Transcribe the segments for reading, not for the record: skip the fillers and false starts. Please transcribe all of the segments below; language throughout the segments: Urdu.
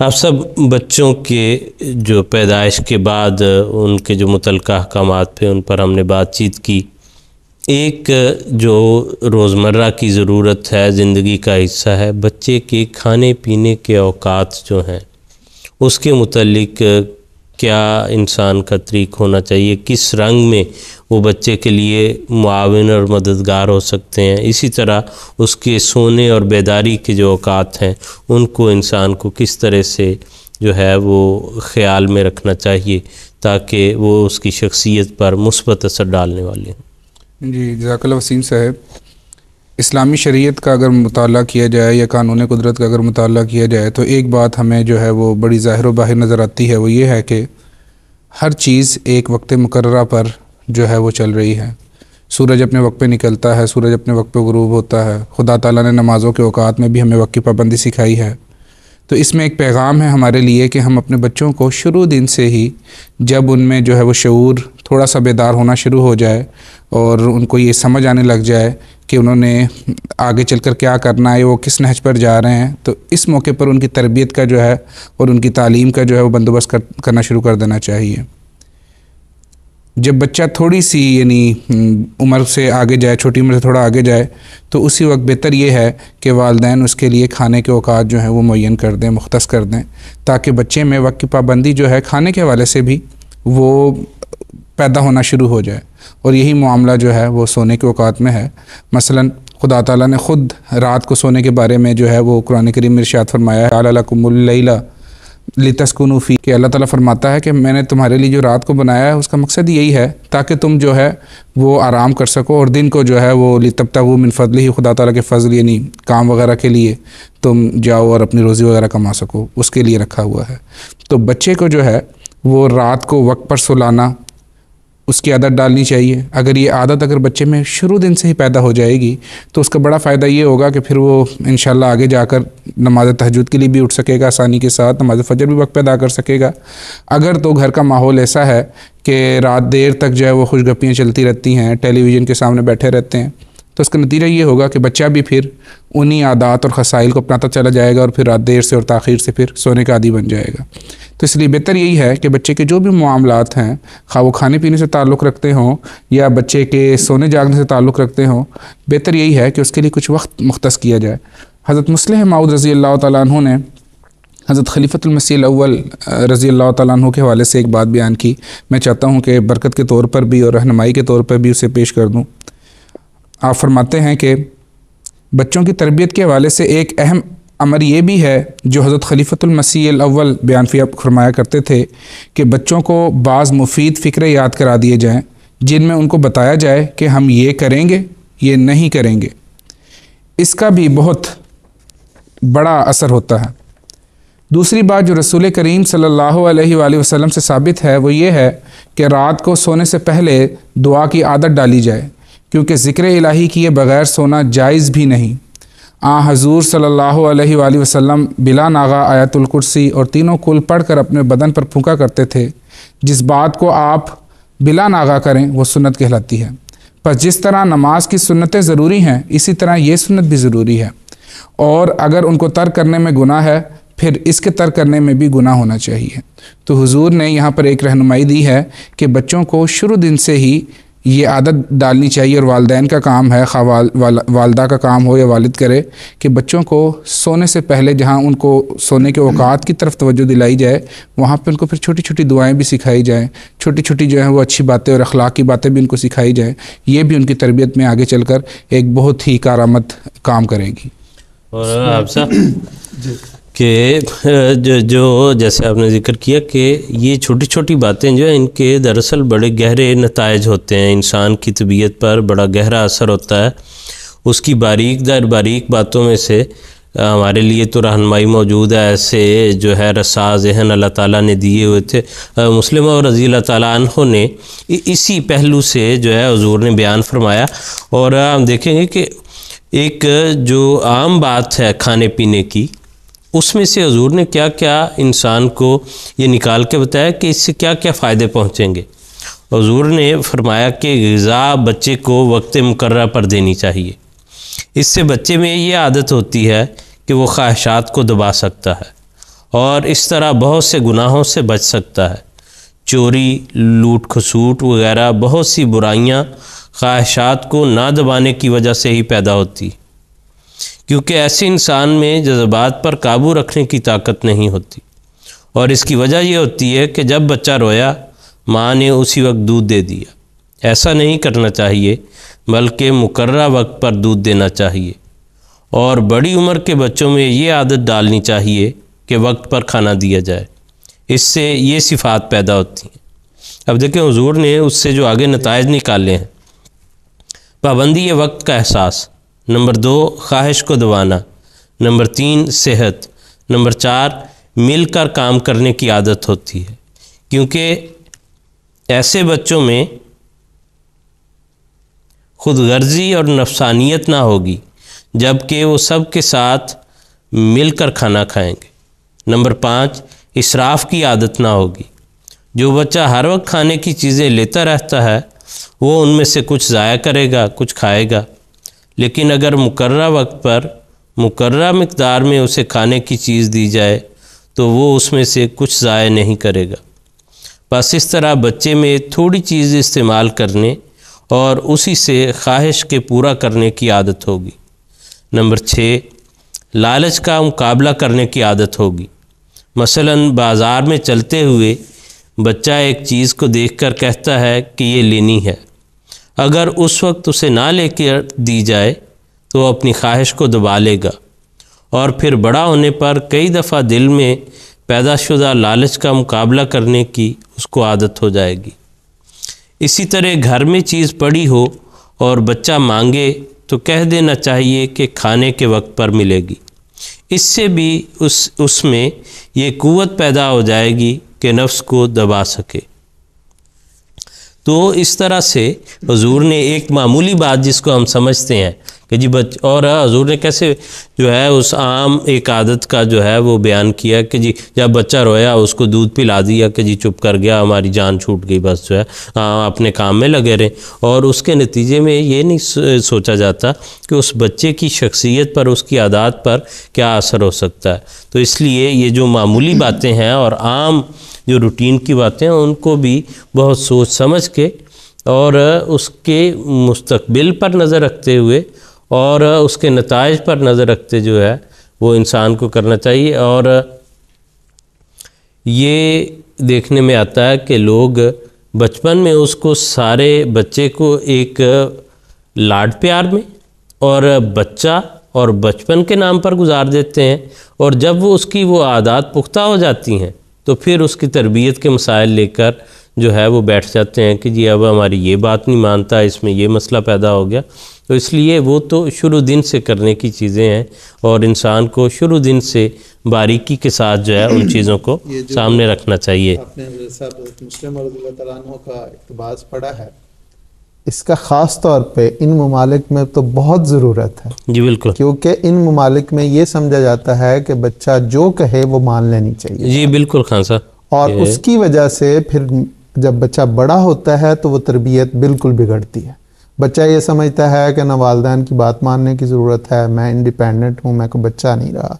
آپ سب بچوں کے جو پیدائش کے بعد ان کے جو متعلقہ احکامات پہ ان پر ہم نے بات چیت کی. ایک جو روزمرہ کی ضرورت ہے، زندگی کا حصہ ہے، بچے کے کھانے پینے کے اوقات جو ہیں اس کے متعلق کیا انسان کا طریق ہونا چاہیے، کس رنگ میں وہ بچے کے لیے معاون اور مددگار ہو سکتے ہیں. اسی طرح اس کے سونے اور بیداری کے جو اوقات ہیں ان کو انسان کو کس طرح سے جو ہے وہ خیال میں رکھنا چاہیے تاکہ وہ اس کی شخصیت پر مثبت اثر ڈالنے والے ہیں. جی جزاک اللہ وسیم صاحب. اسلامی شریعت کا اگر مطالعہ کیا جائے یا قانون قدرت کا اگر مطالعہ کیا جائے تو ایک بات ہمیں جو ہے وہ بڑی ظاہر و باہر نظر آتی ہے، وہ یہ ہے کہ ہر چیز ایک وقت مقررہ پر جو ہے وہ چل رہی ہے. سورج اپنے وقت پہ نکلتا ہے، سورج اپنے وقت پہ غروب ہوتا ہے. خدا تعالیٰ نے نمازوں کے اوقات میں بھی ہمیں وقت کی پابندی سکھائی ہے. تو اس میں ایک پیغام ہے ہمارے لیے کہ ہم اپنے بچوں کو شروع دن سے ہی جب ان میں جو ہے وہ شعور تھوڑا سا بیدار ہونا شروع ہو جائے اور ان کو یہ سمجھ آنے لگ جائے کہ انہوں نے آگے چل کر کیا کرنا ہے، وہ کس نہج پر جا رہے ہیں، تو اس موقع پر ان کی تربیت کا جو ہے اور ان کی تعلیم کا جو ہے وہ بندوبست کرنا شروع کر دینا چاہیے. جب بچہ تھوڑی سی عمر سے آگے جائے، چھوٹی عمر سے تھوڑا آگے جائے، تو اسی وقت بہتر یہ ہے کہ والدین اس کے لیے کھانے کے اوقات جو ہیں وہ معین کر دیں، مختص کر دیں، تاکہ بچے میں وقت کی پابندی جو ہے کھانے کے حوالے سے بھی وہ پیدا ہونا شروع ہو جائے. اور یہی معاملہ جو ہے وہ سونے کے اوقات میں ہے. مثلا خدا تعالیٰ نے خود رات کو سونے کے بارے میں جو ہے وہ قرآن کریم میں ارشاد فرمایا ہے، جعل لکم اللیل لتسکنوا فیہ، کہ اللہ تعالیٰ فرماتا ہے کہ میں نے تمہارے لیے جو رات کو بنایا ہے اس کا مقصد یہی ہے تاکہ تم جو ہے وہ آرام کر سکو، اور دن کو جو ہے وہ لتبتغوا من فضلہ، خدا تعالیٰ کے فضل کام وغیرہ کے لیے تم جاؤ اور اپنی روزی وغیرہ کما سکو، اس کے لیے رکھا ہوا ہے. تو بچے کو جو ہے وہ رات کو وقت پر سلانا، اس کی عادت ڈالنی چاہیے. اگر یہ عادت اگر بچے میں شروع دن سے ہی پیدا ہو جائے گی تو اس کا بڑا فائدہ یہ ہوگا کہ پھر وہ انشاءاللہ آگے جا کر نماز تہجد کے لیے بھی اٹھ سکے گا آسانی کے ساتھ، نماز فجر بھی وقت پہ ادا کر سکے گا. اگر تو گھر کا ماحول ایسا ہے کہ رات دیر تک جو ہے وہ خوش گپیاں چلتی رہتی ہیں، ٹیلی ویژن کے سامنے بیٹھے رہتے ہیں، تو اس کا نتیجہ یہ ہوگا کہ بچہ بھی پھر انہی عادات اور خصائل کو اپناتا چلا جائے گا اور پھر رات دیر سے اور تاخیر سے پھر سونے کا عادی بن جائے گا. تو اس لیے بہتر یہی ہے کہ بچے کے جو بھی معاملات ہیں، خواہ وہ کھانے پینے سے تعلق رکھتے ہوں یا بچے کے سونے جاگنے سے تعلق رکھتے ہوں، بہتر یہی ہے کہ اس کے لیے کچھ وقت مختص کیا جائے. حضرت مصلح موعود رضی اللہ تعالیٰ عنہ نے حضرت خلیفۃ المسیح الاول رضی اللہ تعالیٰ عنہ کے حوالے سے ایک بات بیان کی. میں چاہتا ہوں کہ برکت کے طور پر بھی اور رہنمائی کے طور پر بھی اسے پیش کر دوں. آپ فرماتے ہیں کہ بچوں کی تربیت کے حوالے سے ایک اہم امر یہ بھی ہے جو حضرت خلیفۃ المسیح الاول بیان فرمایا کرتے تھے کہ بچوں کو بعض مفید فکرے یاد کرا دیے جائیں جن میں ان کو بتایا جائے کہ ہم یہ کریں گے، یہ نہیں کریں گے. اس کا بھی بہت بڑا اثر ہوتا ہے. دوسری بات جو رسول کریم صلی اللہ علیہ وآلہ وسلم سے ثابت ہے وہ یہ ہے کہ رات کو سونے سے پہلے دعا کی عادت ڈالی جائے، کیونکہ ذکر الہی کیے بغیر سونا جائز بھی نہیں. حضور صلی اللہ علیہ وآلہ وسلم بلا ناغہ آیت الکرسی اور تینوں کل پڑھ کر اپنے بدن پر پھونکا کرتے تھے. جس بات کو آپ بلا ناغہ کریں وہ سنت کہلاتی ہے. پس جس طرح نماز کی سنتیں ضروری ہیں اسی طرح یہ سنت بھی ضروری ہے، اور اگر ان کو ترک کرنے میں گناہ ہے پھر اس کے ترک کرنے میں بھی گناہ ہونا چاہیے. تو حضور نے یہاں پر ایک رہنمائی دی ہے کہ بچوں کو شروع دن سے ہی یہ عادت ڈالنی چاہیے، اور والدین کا کام ہے، خواہ والدہ کا کام ہو یا والد کرے، کہ بچوں کو سونے سے پہلے جہاں ان کو سونے کے اوقات کی طرف توجہ دلائی جائے وہاں پہ ان کو پھر چھوٹی چھوٹی دعائیں بھی سکھائی جائیں، چھوٹی چھوٹی جو ہیں وہ اچھی باتیں اور اخلاق کی باتیں بھی ان کو سکھائی جائیں. یہ بھی ان کی تربیت میں آگے چل کر ایک بہت ہی کارآمد کام کرے گی. اور آپ صاحب کہ جو جیسے آپ نے ذکر کیا کہ یہ چھوٹی چھوٹی باتیں جو ہیں ان کے دراصل بڑے گہرے نتائج ہوتے ہیں، انسان کی طبیعت پر بڑا گہرا اثر ہوتا ہے. اس کی باریک در باریک باتوں میں سے ہمارے لیے تو رہنمائی موجود ہے، ایسے جو ہے رسا ذہن اللہ تعالیٰ نے دیے ہوئے تھے. مسلم اور رضی اللہ تعالیٰ عنہ نے اسی پہلو سے جو ہے حضور نے بیان فرمایا. اور ہم دیکھیں گے کہ ایک جو عام بات ہے کھانے پینے کی، اس میں سے حضور نے کیا کیا انسان کو یہ نکال کے بتایا کہ اس سے کیا کیا فائدے پہنچیں گے. حضور نے فرمایا کہ غذا بچے کو وقت مقررہ پر دینی چاہیے. اس سے بچے میں یہ عادت ہوتی ہے کہ وہ خواہشات کو دبا سکتا ہے اور اس طرح بہت سے گناہوں سے بچ سکتا ہے۔ چوری، لوٹ کھسوٹ وغیرہ بہت سی برائیاں خواہشات کو نہ دبانے کی وجہ سے ہی پیدا ہوتی، کیونکہ ایسے انسان میں جذبات پر قابو رکھنے کی طاقت نہیں ہوتی، اور اس کی وجہ یہ ہوتی ہے کہ جب بچہ رویا ماں نے اسی وقت دودھ دے دیا۔ ایسا نہیں کرنا چاہیے، بلکہ مقررہ وقت پر دودھ دینا چاہیے، اور بڑی عمر کے بچوں میں یہ عادت ڈالنی چاہیے کہ وقت پر کھانا دیا جائے، اس سے یہ صفات پیدا ہوتی ہیں۔ اب دیکھیں حضور نے اس سے جو آگے نتائج نکالے ہیں، پابندی وقت کا احساس، نمبر 2 خواہش کو دبانا، نمبر 3 صحت، نمبر 4 مل کر کام کرنے کی عادت ہوتی ہے، کیونکہ ایسے بچوں میں خود غرضی اور نفسانیت نہ ہوگی، جبکہ وہ سب کے ساتھ مل کر کھانا کھائیں گے۔ نمبر 5 اسراف کی عادت نہ ہوگی۔ جو بچہ ہر وقت کھانے کی چیزیں لیتا رہتا ہے وہ ان میں سے کچھ ضائع کرے گا، کچھ کھائے گا، لیکن اگر مقررہ وقت پر مقررہ مقدار میں اسے کھانے کی چیز دی جائے تو وہ اس میں سے کچھ ضائع نہیں کرے گا۔ بس اس طرح بچے میں تھوڑی چیز استعمال کرنے اور اسی سے خواہش کے پورا کرنے کی عادت ہوگی۔ نمبر 6 لالچ کا مقابلہ کرنے کی عادت ہوگی۔ مثلا بازار میں چلتے ہوئے بچہ ایک چیز کو دیکھ کر کہتا ہے کہ یہ لینی ہے، اگر اس وقت اسے نہ لے کر دی جائے تو وہ اپنی خواہش کو دبا لے گا، اور پھر بڑا ہونے پر کئی دفعہ دل میں پیدا شدہ لالچ کا مقابلہ کرنے کی اس کو عادت ہو جائے گی۔ اسی طرح گھر میں چیز پڑی ہو اور بچہ مانگے تو کہہ دینا چاہیے کہ کھانے کے وقت پر ملے گی، اس سے بھی اس میں یہ قوت پیدا ہو جائے گی کہ نفس کو دبا سکے۔ تو اس طرح سے حضور نے ایک معمولی بات جس کو ہم سمجھتے ہیں کہ جی اور حضور نے کیسے جو ہے اس عام ایک عادت کا جو ہے وہ بیان کیا کہ جی جب بچہ رویا اس کو دودھ پلا دیا کہ جی چپ کر گیا، ہماری جان چھوٹ گئی، بس جو ہے اپنے کام میں لگے رہیں، اور اس کے نتیجے میں یہ نہیں سوچا جاتا کہ اس بچے کی شخصیت پر، اس کی عادات پر کیا اثر ہو سکتا ہے۔ تو اس لیے یہ جو معمولی باتیں ہیں اور عام جو روٹین کی باتیں ہیں ان کو بھی بہت سوچ سمجھ کے اور اس کے مستقبل پر نظر رکھتے ہوئے اور اس کے نتائج پر نظر رکھتے جو ہے وہ انسان کو کرنا چاہیے۔ اور یہ دیکھنے میں آتا ہے کہ لوگ بچپن میں اس کو سارے بچے کو ایک لاڈ پیار میں اور بچہ اور بچپن کے نام پر گزار دیتے ہیں، اور جب وہ اس کی وہ عادات پختہ ہو جاتی ہیں تو پھر اس کی تربیت کے مسائل لے کر جو ہے وہ بیٹھ جاتے ہیں کہ جی اب ہماری یہ بات نہیں مانتا، اس میں یہ مسئلہ پیدا ہو گیا۔ تو اس لیے وہ تو شروع دن سے کرنے کی چیزیں ہیں، اور انسان کو شروع دن سے باریکی کے ساتھ جو ہے ان چیزوں کو سامنے رکھنا چاہیے۔ آپ نے مسلم رضی اللہ تعالیٰ عنہ کا اقتباس پڑھا ہے، اس کا خاص طور پہ ان ممالک میں تو بہت ضرورت ہے۔ جی بالکل، کیونکہ ان ممالک میں یہ سمجھا جاتا ہے کہ بچہ جو کہے وہ مان لینی چاہیے۔ جی بالکل خان صاحب، اور اس کی وجہ سے پھر جب بچہ بڑا ہوتا ہے تو وہ تربیت بالکل بگڑتی ہے۔ بچہ یہ سمجھتا ہے کہ نہ والدین کی بات ماننے کی ضرورت ہے، میں انڈیپینڈنٹ ہوں، میں کوئی بچہ نہیں رہا۔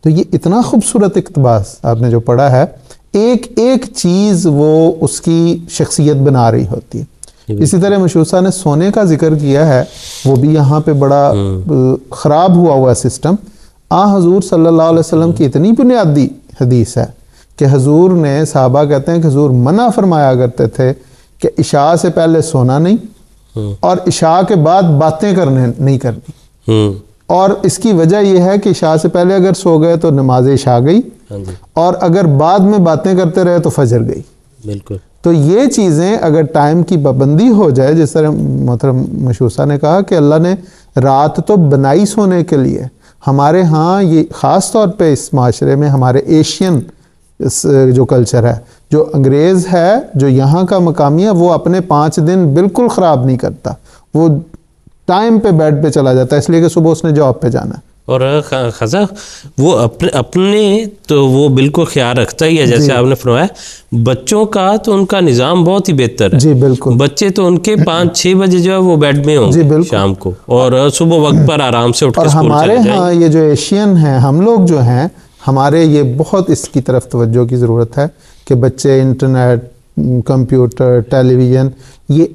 تو یہ اتنا خوبصورت اقتباس آپ نے جو پڑھا ہے، ایک ایک چیز وہ اس کی شخصیت بنا رہی ہوتی ہے۔ اسی طرح مشہور صاحب نے سونے کا ذکر کیا ہے، وہ بھی یہاں پہ بڑا خراب ہوا سسٹم۔ حضور صلی اللہ علیہ وسلم کی اتنی بنیادی حدیث ہے کہ حضور نے، صحابہ کہتے ہیں کہ حضور منع فرمایا کرتے تھے کہ عشاء سے پہلے سونا نہیں اور عشاء کے بعد باتیں نہیں کرنی، اور اس کی وجہ یہ ہے کہ عشاء سے پہلے اگر سو گئے تو نماز عشاء گئی، اور اگر بعد میں باتیں کرتے رہے تو فجر گئی۔ بالکل، تو یہ چیزیں اگر ٹائم کی پابندی ہو جائے، جس طرح محترم مشہور صاحب نے کہا کہ اللہ نے رات تو بنائی سونے کے لیے، ہمارے ہاں یہ خاص طور پہ اس معاشرے میں ہمارے ایشین جو کلچر ہے، جو انگریز ہے، جو یہاں کا مقامی ہے، وہ اپنے 5 دن بالکل خراب نہیں کرتا، وہ ٹائم پہ بیڈ پہ چلا جاتا ہے، اس لیے کہ صبح اس نے جاب پہ جانا ہے۔ اور خزا وہ اپنے تو وہ بالکل خیال رکھتا ہی ہے، جیسے آپ نے فرمایا بچوں کا تو ان کا نظام بہت ہی بہتر ہے۔ جی بالکل، بچے تو ان کے 5-6 بجے جو ہے وہ بیڈ میں ہوں گے شام کو، اور صبح وقت پر آرام سے اٹھ کے اور ہمارے ہاں یہ جو ایشین ہیں، ہم لوگ جو ہیں، ہمارے یہ بہت اس کی طرف توجہ کی ضرورت ہے کہ بچے انٹرنیٹ، کمپیوٹر، ٹیلی ویژن یہ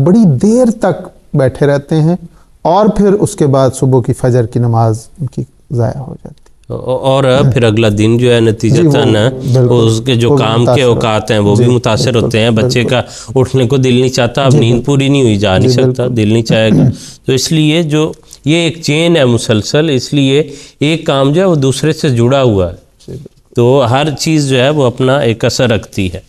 بڑی دیر تک بیٹھے رہتے ہیں، اور پھر اس کے بعد صبح کی فجر کی نماز ان کی ضائع ہو جاتی ہے، اور پھر اگلا دن جو ہے نتیجتاً اس کے جو کام کے اوقات ہیں وہ بھی متاثر ہوتے ہیں. بچے کا اٹھنے کو دل نہیں چاہتا، اب نیند پوری نہیں ہوئی، جا نہیں سکتا، دل نہیں چاہے گا. تو اس لیے جو یہ ایک چین ہے مسلسل، اس لیے ایک کام جو ہے وہ دوسرے سے جڑا ہوا ہے، تو ہر چیز جو ہے وہ اپنا ایک اثر رکھتی ہے.